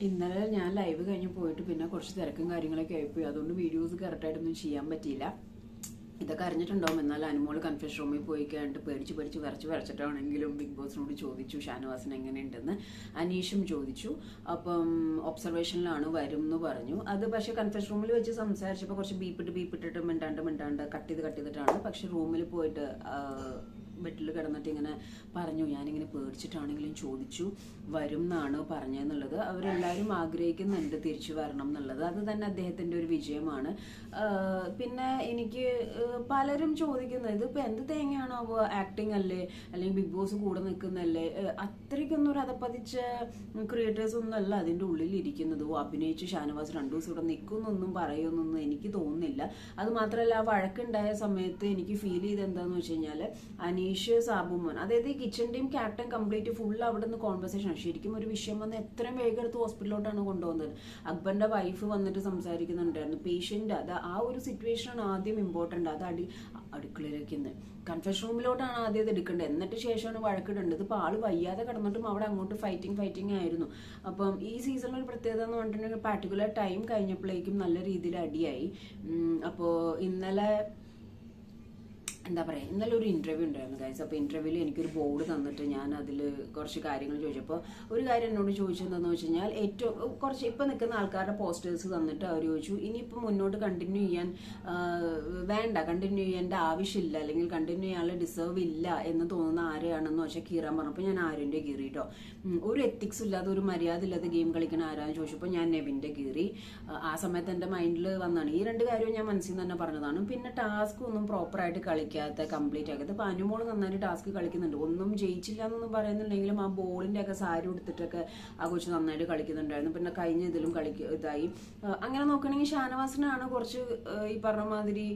ഇന്നലെ ഞാൻ ലൈവ് കഴിഞ്ഞ് പോയിട്ട് പിന്നെ കുറച്ച് തിരക്കും കാര്യങ്ങളൊക്കെ ആയിപ്പോയി. അതുകൊണ്ട് വീഡിയോസ് കറക്റ്റായിട്ടൊന്നും ചെയ്യാൻ പറ്റിയില്ല. ഇതൊക്കെ അറിഞ്ഞിട്ടുണ്ടാവും. എന്നാൽ അനുമോൾ കൺഫ്യൂഷൻ റൂമിൽ പോയി കഴിഞ്ഞിട്ട് പേടിച്ച് വരച്ചിട്ടാണെങ്കിലും ബിഗ് ബോസിനോട് ചോദിച്ചു ഷാനവാസിന് എങ്ങനെയുണ്ടെന്ന്. അനീഷും ചോദിച്ചു. അപ്പം ഒബ്സർവേഷനിലാണ് വരും എന്ന് പറഞ്ഞു. അത് പക്ഷെ കൺഫ്യൂഷൻ റൂമിൽ വെച്ച് സംസാരിച്ചപ്പോൾ കുറച്ച് ബീപ്പിട്ടിട്ട് മിണ്ടാണ്ട് കട്ട് ചെയ്തിട്ടാണ്. പക്ഷെ റൂമിൽ പോയിട്ട് ബെഡിൽ കിടന്നിട്ട് ഇങ്ങനെ പറഞ്ഞു, ഞാനിങ്ങനെ പേടിച്ചിട്ടാണെങ്കിലും ചോദിച്ചു വരും എന്നാണ് പറഞ്ഞതെന്നുള്ളത്. അവരെല്ലാവരും ആഗ്രഹിക്കുന്നുണ്ട് തിരിച്ചു വരണം എന്നുള്ളത്. അത് തന്നെ അദ്ദേഹത്തിൻ്റെ ഒരു വിജയമാണ്. പിന്നെ എനിക്ക് പലരും ചോദിക്കുന്നത്, ഇതിപ്പോൾ എന്ത് തേങ്ങയാണോ ആക്ടിങ് അല്ലേ അല്ലെങ്കിൽ ബിഗ് ബോസ് കൂടെ നിൽക്കുന്നല്ലേ, അത്രയ്ക്കൊന്നും ഒരു അതപ്പതിച്ച ക്രിയേറ്റേഴ്സ് ഒന്നും അല്ല അതിൻ്റെ ഉള്ളിൽ ഇരിക്കുന്നത്. അഭിനയിച്ച് ഷാനവാസ് 2 ദിവസം ഇവിടെ നിൽക്കുന്നൊന്നും പറയുമെന്നൊന്നും എനിക്ക് തോന്നുന്നില്ല. അത് മാത്രമല്ല, ആ വഴക്കുണ്ടായ സമയത്ത് എനിക്ക് ഫീൽ ചെയ്ത് എന്താണെന്ന് വെച്ച് കഴിഞ്ഞാൽ അനീഷ് സാബുമോൻ, അതായത് ഈ kitchen team captain complete full അവിടെ നിന്ന് കോൺവെർസേഷൻ. ശരിക്കും ഒരു വിഷയം വന്ന് എത്രയും വേഗം എടുത്ത് ഹോസ്പിറ്റലിലോട്ടാണ് കൊണ്ടുപോകുന്നത്. അക്ബറിന്റെ വൈഫ് വന്നിട്ട് സംസാരിക്കുന്നുണ്ടായിരുന്നു. പേഷ്യന്റ് അത് ആ ഒരു സിറ്റുവേഷനാണ് ആദ്യം ഇമ്പോർട്ടൻ്റ്. അത് അടുക്കളയിലേക്ക് കൺഫെഷൻ റൂമിലോട്ടാണ് ആദ്യം അത് എടുക്കേണ്ടത്. എന്നിട്ട് ശേഷമാണ് വഴക്കിടേണ്ടത്. ഇപ്പോൾ ആള് വയ്യാതെ കിടന്നിട്ടും അവിടെ അങ്ങോട്ട് ഫൈറ്റിംഗ് ആയിരുന്നു. അപ്പം ഈ സീസണിൽ ഒരു പ്രത്യേകത എന്ന് പറഞ്ഞിട്ടുണ്ടെങ്കിൽ പാർട്ടിക്കുലർ ടൈം കഴിഞ്ഞപ്പോഴേക്കും നല്ല രീതിയിൽ അടിയായി. അപ്പോൾ ഇന്നലെ എന്താ പറയുക, ഇന്നലെ ഒരു ഇൻ്റർവ്യൂ ഉണ്ടായിരുന്നു ഗൈസ്. അപ്പോൾ ഇൻ്റർവ്യൂവിൽ എനിക്കൊരു ബോർഡ് തന്നിട്ട് ഞാൻ അതിൽ കുറച്ച് കാര്യങ്ങൾ ചോദിച്ചപ്പോൾ ഒരു കാര്യം എന്നോട് ചോദിച്ചതെന്ന് വെച്ച് കഴിഞ്ഞാൽ, ഏറ്റവും കുറച്ച് ഇപ്പം നിൽക്കുന്ന ആൾക്കാരുടെ പോസ്റ്റേഴ്സ് തന്നിട്ട് അവർ ചോദിച്ചു, ഇനിയിപ്പോൾ മുന്നോട്ട് കണ്ടിന്യൂ ചെയ്യാൻ കണ്ടിന്യൂ ചെയ്യേണ്ട ആവശ്യമില്ല അല്ലെങ്കിൽ കണ്ടിന്യൂ ചെയ്യാനുള്ള ഡിസേർവ് ഇല്ല എന്ന് തോന്നുന്ന ആരെയാണെന്ന് വെച്ചാൽ കീറാൻ പറഞ്ഞപ്പോൾ ഞാൻ ആര്യൻ്റെ കീറിട്ടോ. ഒരു എത്തിക്സ് ഇല്ലാതെ ഒരു മര്യാദ ഇല്ലാതെ ഗെയിം കളിക്കണ ആരാന്ന് ചോദിച്ചപ്പോൾ ഞാൻ നെവിൻ്റെ കീറി. ആ സമയത്ത് എൻ്റെ മൈൻഡിൽ വന്നാണ് ഈ 2 കാര്യവും ഞാൻ മനസ്സിൽ നിന്ന് തന്നെ പറഞ്ഞതാണ്. പിന്നെ ടാസ്ക് ഒന്നും പ്രോപ്പറായിട്ട് കംപ്ലീറ്റ് ആക്കിയത്. ഇപ്പൊ അനുമോള് നന്നായിട്ട് ടാസ്ക് കളിക്കുന്നുണ്ട്. ഒന്നും ജയിച്ചില്ല എന്നൊന്നും പറയുന്നുണ്ടെങ്കിലും ആ ബോളിന്റെ ഒക്കെ സാരി എടുത്തിട്ടൊക്കെ ആ കൊച്ചു നന്നായിട്ട് കളിക്കുന്നുണ്ടായിരുന്നു. പിന്നെ കഴിഞ്ഞ ഇതിലും ഇതായി. അങ്ങനെ നോക്കുകയാണെങ്കിൽ ഷാനവാസിനാണ് കുറച്ച് ഈ പറഞ്ഞ മാതിരി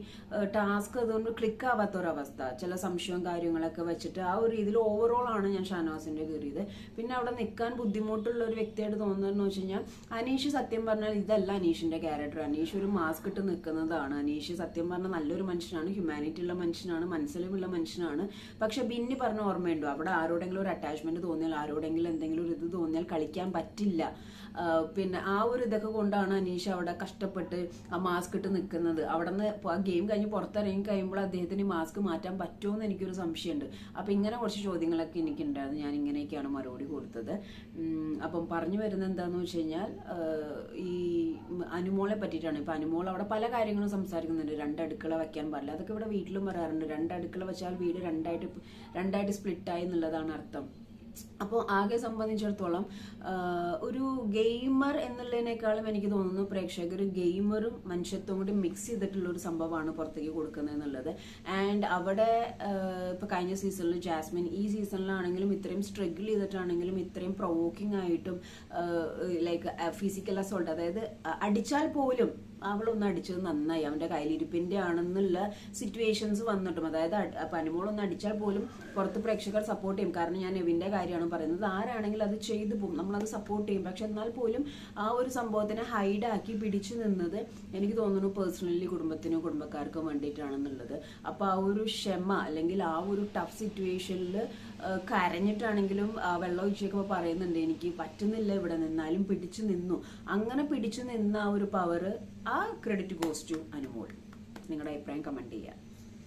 ടാസ്ക് അതുകൊണ്ട് ക്ലിക്ക് ആവാത്ത ഒരവസ്ഥ. ചില സംശയവും കാര്യങ്ങളൊക്കെ വെച്ചിട്ട് ആ ഒരു രീതിയിൽ ഓവറോൾ ആണ് ഞാൻ ഷാനവാസിന്റെ കയറിയത്. പിന്നെ അവിടെ നിൽക്കാൻ ബുദ്ധിമുട്ടുള്ള ഒരു വ്യക്തിയായിട്ട് തോന്നുന്നതെന്ന് വെച്ച് കഴിഞ്ഞാൽ, അനീഷ് സത്യം പറഞ്ഞാൽ ഇതല്ല അനീഷിന്റെ ക്യാരക്ടർ. അനീഷ് ഒരു മാസ്ക് ഇട്ട് നിൽക്കുന്നതാണ്. അനീഷ് സത്യം പറഞ്ഞാൽ നല്ലൊരു മനുഷ്യനാണ്, ഹ്യൂമാനിറ്റി ഉള്ള മനുഷ്യനാണ്, മനസ്സിലുമുള്ള മനുഷ്യനാണ്. പക്ഷെ ബിന്നി പറഞ്ഞ ഓർമ്മയുണ്ടോ, അവിടെ ആരോടെങ്കിലും ഒരു അറ്റാച്ച്മെന്റ് തോന്നിയാൽ, ആരോടെങ്കിലും എന്തെങ്കിലും ഒരു ഇത് തോന്നിയാൽ കളിക്കാൻ പറ്റില്ല. പിന്നെ ആ ഒരു ഇതൊക്കെ കൊണ്ടാണ് അനീഷ് അവിടെ കഷ്ടപ്പെട്ട് ആ മാസ്ക് ഇട്ട് നിൽക്കുന്നത്. അവിടെ നിന്ന് ആ ഗെയിം കഴിഞ്ഞ് പുറത്തിറങ്ങി കഴിയുമ്പോൾ അദ്ദേഹത്തിന് മാസ്ക് മാറ്റാൻ പറ്റുമോ എന്ന് എനിക്കൊരു സംശയമുണ്ട്. അപ്പം ഇങ്ങനെ കുറച്ച് ചോദ്യങ്ങളൊക്കെ എനിക്കുണ്ടായിരുന്നു. ഞാൻ ഇങ്ങനെയൊക്കെയാണ് മറുപടി കൊടുത്തത്. അപ്പം പറഞ്ഞു വരുന്നത് എന്താണെന്ന് വെച്ച് കഴിഞ്ഞാൽ, ഈ അനുമോളെ പറ്റിയിട്ടാണ്. ഇപ്പം അനുമോൾ അവിടെ പല കാര്യങ്ങളും സംസാരിക്കുന്നുണ്ട്. 2 അടുക്കള വയ്ക്കാൻ പാടില്ല, അതൊക്കെ ഇവിടെ വീട്ടിലും പറയാറുണ്ട്. 2 അടുക്കള വെച്ചാൽ വീട് രണ്ടായിട്ട് സ്പ്ലിറ്റായി എന്നുള്ളതാണ് അർത്ഥം. അപ്പോൾ ആകെ സംബന്ധിച്ചിടത്തോളം ഒരു ഗെയിമർ എന്നുള്ളതിനേക്കാളും എനിക്ക് തോന്നുന്നു പ്രേക്ഷകർ ഗെയിമറും മനുഷ്യത്വം കൂടി മിക്സ് ചെയ്തിട്ടുള്ള ഒരു സംഭവമാണ് പുറത്തേക്ക് കൊടുക്കുന്നത് എന്നുള്ളത്. ആൻഡ് അവിടെ ഇപ്പോൾ കഴിഞ്ഞ സീസണിൽ ജാസ്മിൻ, ഈ സീസണിലാണെങ്കിലും ഇത്രയും സ്ട്രഗിൾ ചെയ്തിട്ടാണെങ്കിലും ഇത്രയും പ്രൊവോക്കിംഗ് ആയിട്ടും ലൈക്ക് ഫിസിക്കൽ അസോൾട്ട്, അതായത് അടിച്ചാൽ പോലും അവളൊന്ന് അടിച്ചത് നന്നായി, അവന്റെ കയ്യിലിരിപ്പിന്റെ ആണെന്നുള്ള സിറ്റുവേഷൻസ് വന്നിട്ടും, അതായത് അനുമോളൊന്ന് അടിച്ചാൽ പോലും പുറത്ത് പ്രേക്ഷകർ സപ്പോർട്ട് ചെയ്യും. കാരണം ഞാൻ നെവിന്റെ കാര്യമാണ് പറയുന്നത്. ആരാണെങ്കിലും അത് ചെയ്തു പോകും, നമ്മളത് സപ്പോർട്ട് ചെയ്യും. പക്ഷെ എന്നാൽ പോലും ആ ഒരു സംഭവത്തിനെ ഹൈഡാക്കി പിടിച്ചു നിന്നത് എനിക്ക് തോന്നുന്നു പേഴ്സണലി കുടുംബത്തിനും കുടുംബക്കാർക്കും വേണ്ടിയിട്ടാണെന്നുള്ളത്. അപ്പൊ ആ ഒരു ക്ഷമ അല്ലെങ്കിൽ ആ ഒരു ടഫ് സിറ്റുവേഷനിൽ കരഞ്ഞിട്ടാണെങ്കിലും വെള്ളം ഒഴിച്ചേക്കുമ്പോൾ പറയുന്നുണ്ട്, എനിക്ക് പറ്റുന്നില്ല ഇവിടെ നിന്നാലും പിടിച്ചു നിന്നു. അങ്ങനെ പിടിച്ചു നിന്ന ആ ഒരു പവർ, ആ ക്രെഡിറ്റ് ഗോസ് ടു അനുമോൾ. നിങ്ങളുടെ അഭിപ്രായം കമന്റ് ചെയ്യുക.